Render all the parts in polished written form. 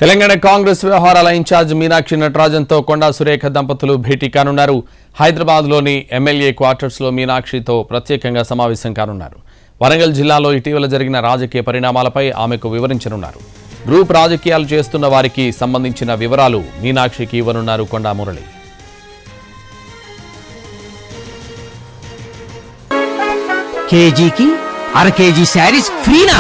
తెలంగాణ కాంగ్రెస్ వ్యవహారాల ఇన్ఛార్జ్ మీనాక్షి నటరాజన్తో కొండా సురేఖ దంపతులు భేటీ కానున్నారు. హైదరాబాద్లోని ఎమ్మెల్యే క్వార్టర్స్లో మీనాక్షితో ప్రత్యేకంగా సమావేశం కానున్నారు. వరంగల్ జిల్లాలో ఇటీవల జరిగిన రాజకీయ పరిణామాలపై ఆమెకు వివరించనున్నారు. గ్రూప్ రాజకీయాలు చేస్తున్న వారికి సంబంధించిన వివరాలు మీనాక్షికి ఇవ్వనున్నారు కొండా మురళి. కేజీకి అర కేజీ శారీస్ ఫ్రీనా?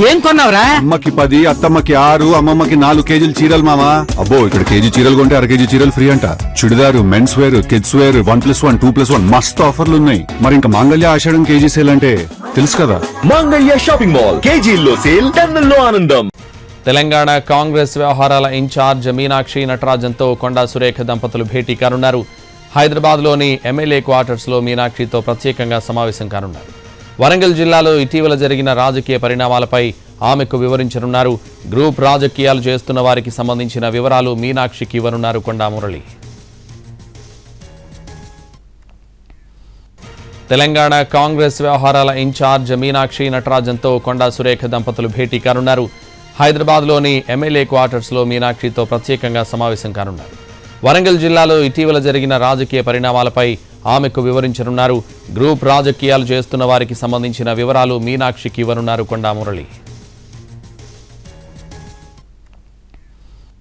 ఏం కొన్నావురా? అమ్మకి 10, అత్తమ్మకి 6, అమ్మమ్మకి 4 కేజీలు చీరలు మామా. అబ్బో, ఇక్కడ కేజీ చీరలు కొంటే అర కేజీ చీరలు ఫ్రీ అంట. Churidar, men's wear, kids wear 1+1, 2+1 మస్తు ఆఫర్లు ఉన్నాయి. మరి ఇంకా మాంగళ్య ఆషాఢం కేజీ సేల్ అంటే తెలుసు కదా. మాంగళ్య షాపింగ్ మాల్ కేజీల్లో సేల్, టన్నుల్లో ఆనందం. తెలంగాణ కాంగ్రెస్ వ్యవహారాల ఇన్ఛార్జ్ మీనాక్షి నటరాజన్తో కొండా సురేఖ దంపతులు భేటీ కానున్నారు. హైదరాబాద్లోని ఎమ్మెల్యే క్వార్టర్స్లో మీనాక్షితో ప్రత్యేకంగా సమావేశం కానున్నారు. వరంగల్ జిల్లాలో ఇటీవల జరిగిన రాజకీయ పరిణామాలపై ఆమెకు వివరించనున్నారు. గ్రూప్ రాజకీయాలు చేస్తున్న వారికి సంబంధించిన వివరాలు మీనాక్షికి ఇవ్వనున్నారు కొండా మురళి. తెలంగాణ కాంగ్రెస్ వ్యవహారాల ఇన్ఛార్జ్ మీనాక్షి నటరాజన్తో కొండా సురేఖ దంపతులు భేటీ కానున్నారు. హైదరాబాద్లోని ఎమ్మెల్యే క్వార్టర్స్లో మీనాక్షితో ప్రత్యేకంగా సమావేశం కానున్నారు. వరంగల్ జిల్లాలో ఇటీవల జరిగిన రాజకీయ పరిణామాలపై ఆమెకు వివరించనున్నారు. గ్రూప్ రాజకీయాలు చేస్తున్న వారికి సంబంధించిన వివరాలు మీనాక్షికి ఇవ్వనున్నారు కొండా మురళి.